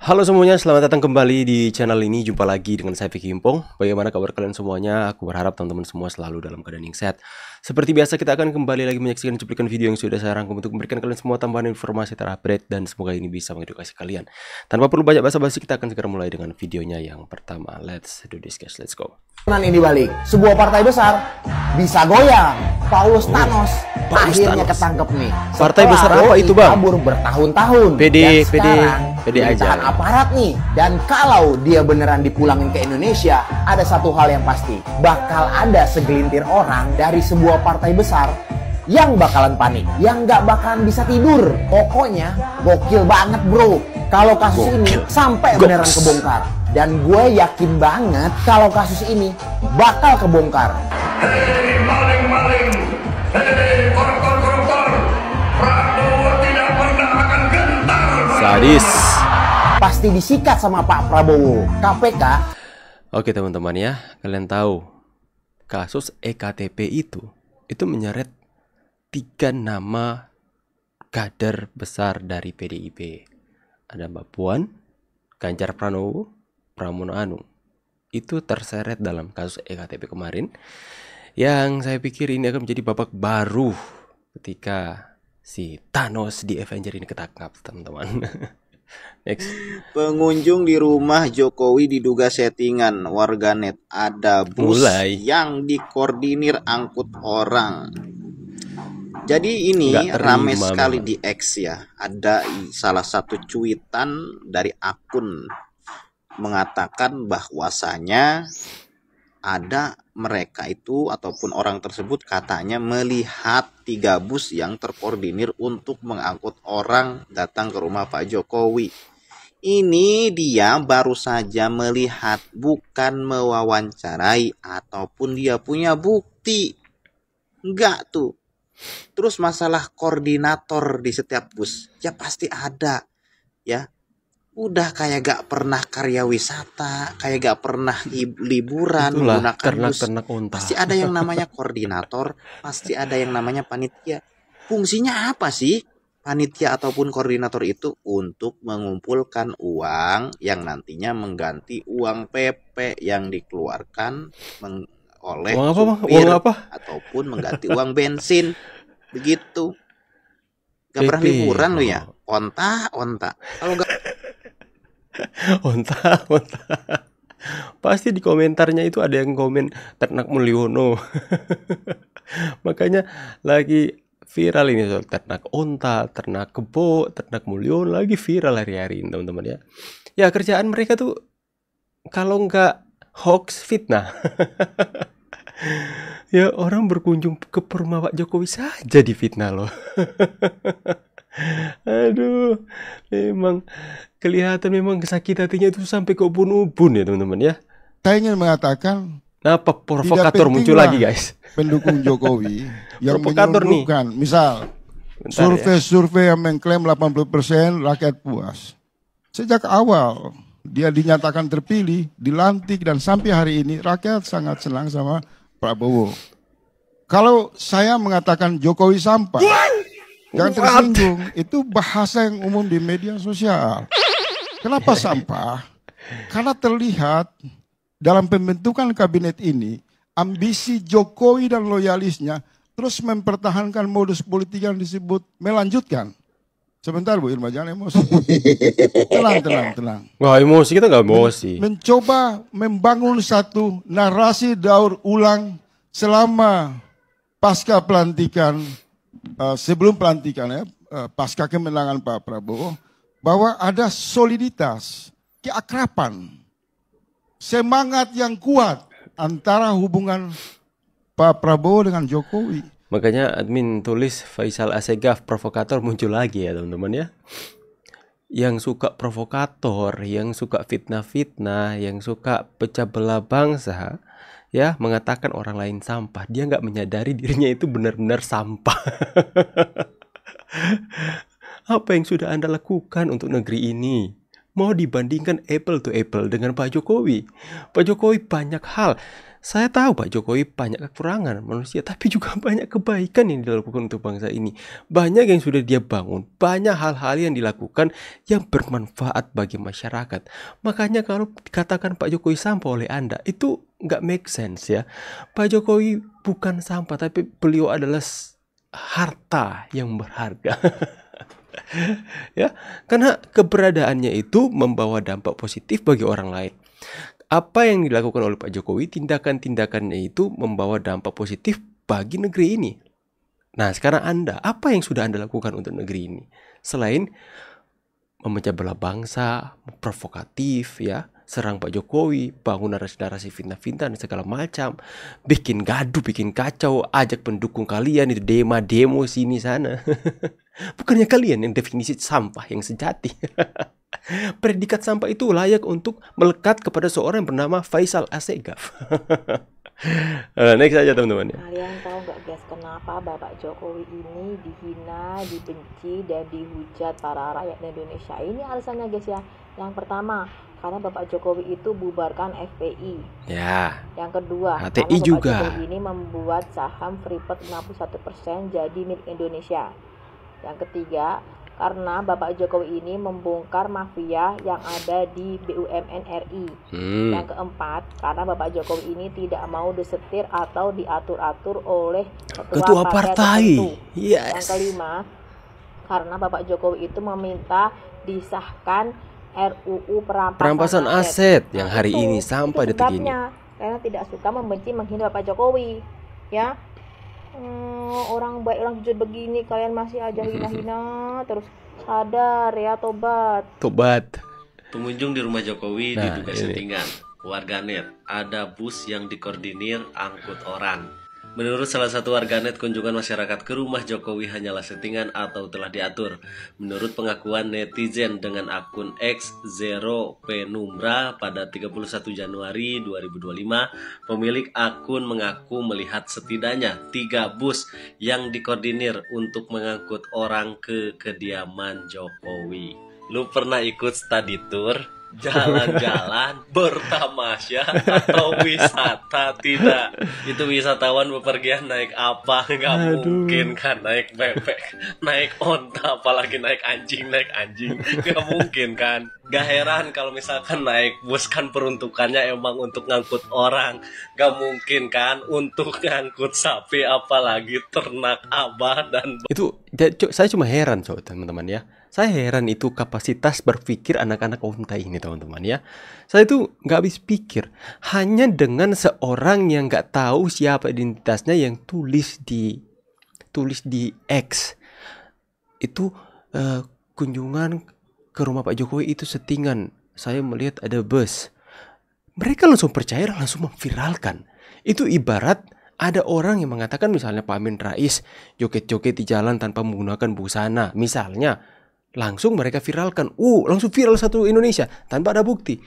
Halo semuanya, selamat datang kembali di channel ini. Jumpa lagi dengan saya Vicky Impong. Bagaimana kabar kalian semuanya? Aku berharap teman-teman semua selalu dalam keadaan yang sehat. Seperti biasa, kita akan kembali lagi menyaksikan cuplikan video yang sudah saya rangkum untuk memberikan kalian semua tambahan informasi terupdate, dan semoga ini bisa mengedukasi kalian. Tanpa perlu banyak basa-basi, kita akan segera mulai dengan videonya yang pertama. Let's do this guys, let's go. Ini dibalik sebuah partai besar bisa goyang. Paulus Thanos akhirnya ketangkep nih. Partai besar apa itu, Bang? Kabur bertahun-tahun. PD aja. Tahan aparat nih. Dan kalau dia beneran dipulangin ke Indonesia, ada satu hal yang pasti, bakal ada segelintir orang dari sebuah partai besar yang bakalan panik, yang nggak bakalan bisa tidur. Pokoknya gokil banget bro kalau kasus ini sampai beneran kebongkar. Dan gue yakin banget kalau kasus ini bakal kebongkar. Hei maling-maling, hei koruptor-koruptor, Prabowo tidak pernah akan gentar. Sadis. Pasti disikat sama Pak Prabowo. KPK. Oke teman-teman ya, kalian tahu kasus EKTP itu menyeret 3 nama kader besar dari PDIP. Ada Mbak Puan, Ganjar Pranowo, Pramono Anung. Itu terseret dalam kasus EKTP kemarin, yang saya pikir ini akan menjadi babak baru ketika si Thanos di Avenger ini ketangkap, teman-teman. Next. Pengunjung di rumah Jokowi diduga settingan warganet. Ada bus yang dikoordinir angkut orang. Jadi ini ramai sekali di X ya. Ada salah satu cuitan dari akun mengatakan bahwasanya ada mereka itu ataupun orang tersebut katanya melihat 3 bus yang terkoordinir untuk mengangkut orang datang ke rumah Pak Jokowi. Ini dia baru saja melihat, bukan mewawancarai ataupun dia punya bukti. Enggak tuh. Terus masalah koordinator di setiap bus, ya pasti ada ya. Udah kayak gak pernah karya wisata, kayak gak pernah liburan. Itulah, menggunakan bus. unta. Pasti ada yang namanya koordinator, pasti ada yang namanya panitia. Fungsinya apa sih panitia ataupun koordinator itu? Untuk mengumpulkan uang yang nantinya mengganti uang PP yang dikeluarkan oleh supir ataupun mengganti uang bensin. Begitu. Gak pernah liburan lo ya. Onta. Kalau gak onta. Pasti di komentarnya itu ada yang komen ternak Mulyono. Makanya lagi viral ini soal ternak onta, ternak kebo, ternak Mulyono, lagi viral hari-hari ini teman-teman ya. Ya kerjaan mereka tuh kalau nggak hoax, fitnah. Ya orang berkunjung ke rumah Pak Jokowi saja difitnah loh. Aduh, memang kelihatan memang sakit hatinya itu sampai ke ubun-ubun ya teman-teman ya. Saya ingin mengatakan, kenapa provokator muncul lagi guys? Pendukung Jokowi yang provokator menyelundupkan, misal survei yang mengklaim 80% rakyat puas. Sejak awal dia dinyatakan terpilih, dilantik, dan sampai hari ini rakyat sangat senang sama Prabowo. Kalau saya mengatakan Jokowi sampah, jangan tersinggung, itu bahasa yang umum di media sosial. Kenapa sampah? Karena terlihat dalam pembentukan kabinet ini, ambisi Jokowi dan loyalisnya terus mempertahankan modus politik yang disebut melanjutkan. Sebentar Bu Irma, jangan emosi. Tenang. Wah, emosi, kita nggak emosi. Mencoba membangun satu narasi daur ulang selama pasca pelantikan, sebelum pelantikan ya, pasca kemenangan Pak Prabowo, bahwa ada soliditas, keakraban, semangat yang kuat antara hubungan Pak Prabowo dengan Jokowi. Makanya admin tulis Faisal Assegaf provokator muncul lagi ya teman-teman ya. Yang suka provokator, yang suka fitnah-fitnah, yang suka pecah belah bangsa, ya mengatakan orang lain sampah. Dia nggak menyadari dirinya itu benar-benar sampah. Apa yang sudah Anda lakukan untuk negeri ini? Mau dibandingkan apple to apple dengan Pak Jokowi? Pak Jokowi banyak hal. Saya tahu Pak Jokowi banyak kekurangan manusia, tapi juga banyak kebaikan yang dilakukan untuk bangsa ini. Banyak yang sudah dia bangun, banyak hal-hal yang dilakukan yang bermanfaat bagi masyarakat. Makanya kalau dikatakan Pak Jokowi sampah oleh Anda, itu nggak make sense ya. Pak Jokowi bukan sampah, tapi beliau adalah harta yang berharga. Ya, karena keberadaannya itu membawa dampak positif bagi orang lain. Apa yang dilakukan oleh Pak Jokowi, tindakan-tindakannya itu membawa dampak positif bagi negeri ini. Nah, sekarang Anda, apa yang sudah Anda lakukan untuk negeri ini? Selain memecah belah bangsa, provokatif ya, serang Pak Jokowi, bangun narasi-narasi fitnah-fitnah dan segala macam, bikin gaduh, bikin kacau, ajak pendukung kalian itu demo sini sana. Bukannya kalian yang definisi sampah yang sejati. Predikat sampah itu layak untuk melekat kepada seorang yang bernama Faisal Assegaf. Next aja teman-teman ya. Kalian tahu nggak guys, kenapa Bapak Jokowi ini dihina, dibenci, dan dihujat para rakyat Indonesia? Ini alasannya guys ya. Yang pertama, karena Bapak Jokowi itu bubarkan FPI. Ya. Yang kedua, HTI karena Bapak juga. Jokowi ini membuat saham Freeport 61% jadi milik Indonesia. Yang ketiga, karena Bapak Jokowi ini membongkar mafia yang ada di BUMN RI. Yang keempat, karena Bapak Jokowi ini tidak mau disetir atau diatur-atur oleh ketua partai. Yes. Yang kelima, karena Bapak Jokowi itu meminta disahkan RUU perampasan aset yang hari ini sampai detik ini. Karena tidak suka membenci menghina Bapak Jokowi. Ya. Orang baik, orang jujur begini kalian masih aja hina-hina terus. Sadar ya, tobat. Pengunjung di rumah Jokowi diduga settingan. Warganet, ada bus yang dikoordinir angkut orang. Menurut salah satu warganet, kunjungan masyarakat ke rumah Jokowi hanyalah settingan atau telah diatur. Menurut pengakuan netizen dengan akun X Zero Penumbra pada 31 Januari 2025, pemilik akun mengaku melihat setidaknya 3 bus yang dikoordinir untuk mengangkut orang ke kediaman Jokowi. Lu pernah ikut study tour? Jalan-jalan, bertamasya, atau wisata? Tidak. Itu wisatawan bepergian naik apa? Nggak mungkin kan naik bebek, naik onta, apalagi naik anjing. Nggak mungkin kan. Gak heran kalau misalkan naik bus kan peruntukannya emang untuk ngangkut orang. Gak mungkin kan untuk ngangkut sapi, apalagi ternak abah dan... Itu saya cuma heran teman-teman ya. Saya heran itu kapasitas berpikir anak-anak onta ini teman-teman ya. Saya itu nggak habis pikir. Hanya dengan seorang yang nggak tahu siapa identitasnya yang tulis di X. Itu kunjungan ke rumah Pak Jokowi itu settingan. Saya melihat ada bus. Mereka langsung percaya, langsung memviralkan. Itu ibarat ada orang yang mengatakan misalnya Pak Amin Rais joget-joget di jalan tanpa menggunakan busana. Misalnya. Langsung mereka viralkan. Langsung viral satu Indonesia tanpa ada bukti.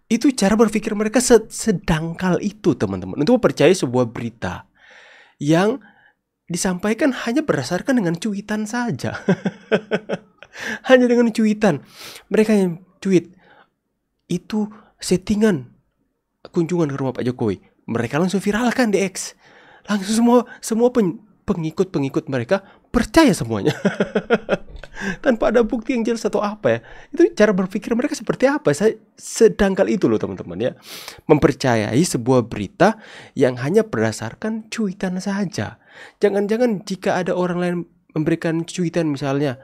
Itu cara berpikir mereka sedangkal itu teman-teman. Untuk percaya sebuah berita yang disampaikan hanya berdasarkan dengan cuitan saja. Hanya dengan cuitan. Mereka yang tweet itu settingan kunjungan ke rumah Pak Jokowi. Mereka langsung viralkan di X. Langsung semua pengikut mereka percaya semuanya. Tanpa ada bukti yang jelas atau apa ya. Itu cara berpikir mereka seperti apa. Saya sedangkal itu loh teman-teman ya. Mempercayai sebuah berita yang hanya berdasarkan cuitan saja. Jangan-jangan jika ada orang lain memberikan cuitan misalnya,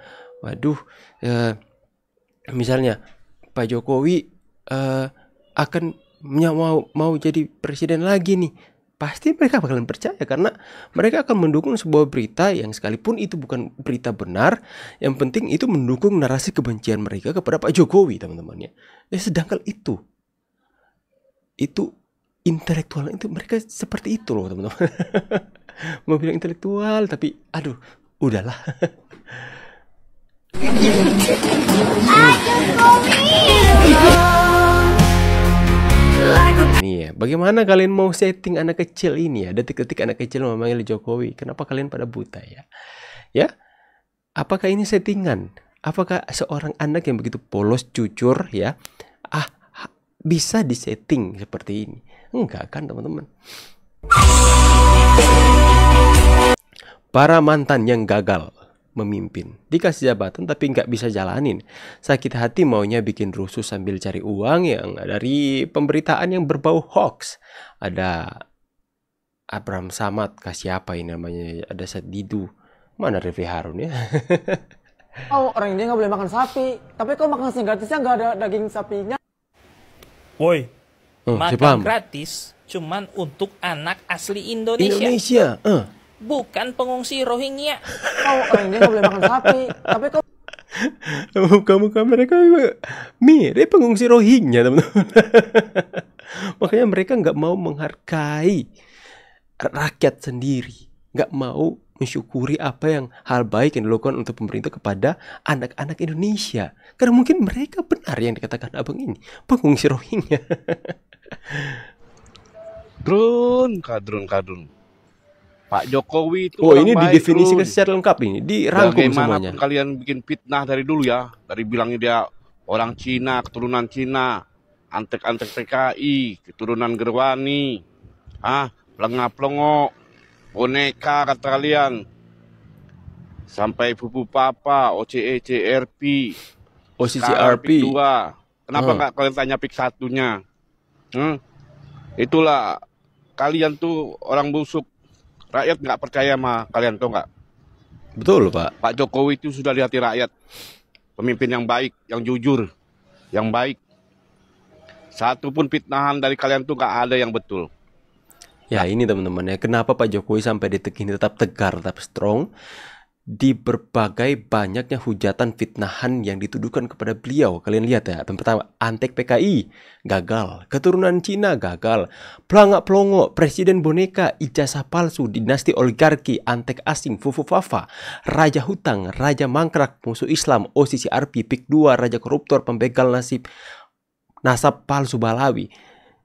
misalnya Pak Jokowi akan mau jadi presiden lagi nih. Pasti mereka bakalan percaya karena mereka akan mendukung sebuah berita yang sekalipun itu bukan berita benar, yang penting itu mendukung narasi kebencian mereka kepada Pak Jokowi teman-teman ya. Sedangkan itu intelektual itu mereka seperti itu loh teman-teman. Mau bilang intelektual tapi udahlah. Nih ya, bagaimana kalian mau setting anak kecil ini ya? Detik-detik anak kecil memanggil Jokowi. Kenapa kalian pada buta ya? Ya? Apakah ini settingan? Apakah seorang anak yang begitu polos, jujur ya? bisa disetting seperti ini? Enggak kan teman-teman. Para mantan yang gagal memimpin, dikasih jabatan tapi nggak bisa jalanin, sakit hati maunya bikin rusuh sambil cari uang yang dari pemberitaan yang berbau hoax. Ada Abraham Samad, kasih apa ini namanya, ada Said Didu, mana Refli Harun ya. Oh, orang India nggak boleh makan sapi, tapi kok makan nasi gratisnya nggak ada daging sapinya? Woi, makan gratis cuman untuk anak asli Indonesia. Bukan pengungsi Rohingya. Oh, orang India nggak boleh makan sapi, tapi kok muka-muka mereka mirip pengungsi Rohingya, teman-teman. Makanya mereka nggak mau menghargai rakyat sendiri, nggak mau mensyukuri apa yang hal baik yang dilakukan untuk pemerintah kepada anak-anak Indonesia. Karena mungkin mereka benar yang dikatakan abang ini, pengungsi Rohingya. Kadrun. Pak Jokowi itu ini didefinisikan secara lengkap ini, dirangkum semuanya. Kalian bikin fitnah dari dulu ya, dari bilangnya dia orang Cina, keturunan Cina, antek-antek PKI, keturunan Gerwani, pelengah-pelengok, boneka kata kalian, sampai Pupu Papa, OCE-CRP, OCCRP 2. Kenapa nggak kalian tanya pik satunya? Itulah kalian tuh orang busuk. Rakyat nggak percaya sama kalian, tuh nggak? Betul, Pak. Pak Jokowi itu sudah di hati rakyat. Pemimpin yang baik, yang jujur, yang baik. Satu pun fitnahan dari kalian tuh nggak ada yang betul. Ya ini teman-teman ya, kenapa Pak Jokowi sampai detik ini tetap tegar, tetap strong di berbagai banyaknya hujatan fitnahan yang dituduhkan kepada beliau. Kalian lihat ya, pertama antek PKI gagal, keturunan Cina gagal, pelangak-pelongok, presiden boneka, ijazah palsu, dinasti oligarki, antek asing, Fufu Fafa, raja hutang, raja mangkrak, musuh Islam, OCCRP, PIK 2, raja koruptor, pembegal nasab palsu Balawi.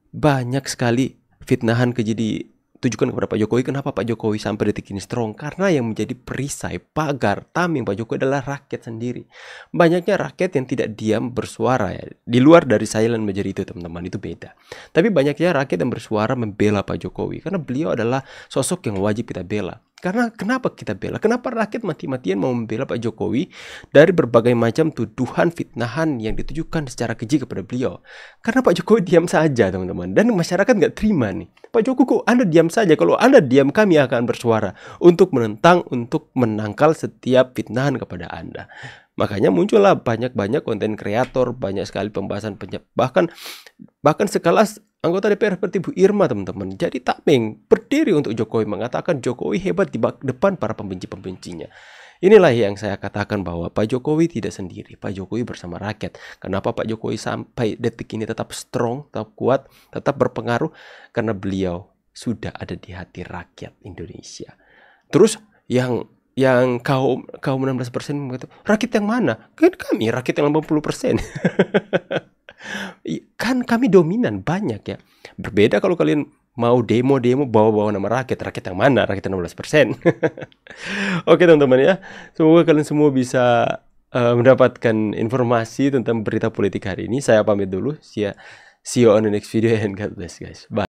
Banyak sekali fitnahan keji ditujukan kepada Pak Jokowi. Kenapa Pak Jokowi sampai detik ini strong? Karena yang menjadi perisai, pagar, tameng Pak Jokowi adalah rakyat sendiri. Banyaknya rakyat yang tidak diam bersuara ya. Di luar dari silent majority itu teman-teman, itu beda. Tapi banyaknya rakyat yang bersuara membela Pak Jokowi. Karena beliau adalah sosok yang wajib kita bela. Karena kenapa kita bela? Kenapa rakyat mati-matian mau membela Pak Jokowi dari berbagai macam tuduhan fitnahan yang ditujukan secara keji kepada beliau? Karena Pak Jokowi diam saja teman-teman, dan masyarakat nggak terima nih. Pak Jokowi kok Anda diam saja? Kalau Anda diam, kami akan bersuara untuk menentang, untuk menangkal setiap fitnahan kepada Anda. Makanya muncullah banyak-banyak konten kreator, banyak sekali pembahasan bahkan sekelas anggota DPR seperti Bu Irma teman-teman. Jadi tameng berdiri untuk Jokowi, mengatakan Jokowi hebat di depan para pembenci-pembencinya. Inilah yang saya katakan bahwa Pak Jokowi tidak sendiri. Pak Jokowi bersama rakyat. Kenapa Pak Jokowi sampai detik ini tetap strong, tetap kuat, tetap berpengaruh? Karena beliau sudah ada di hati rakyat Indonesia. Terus yang kaum 16% mengatakan, rakyat yang mana? Kan kami rakyat yang 80%. Kan kami dominan banyak ya. Berbeda kalau kalian mau demo bawa-bawa nama rakyat yang mana? Rakyat 16%. Oke teman-teman ya. Semoga kalian semua bisa mendapatkan informasi tentang berita politik hari ini. Saya pamit dulu. See you on the next video and God bless guys. Bye.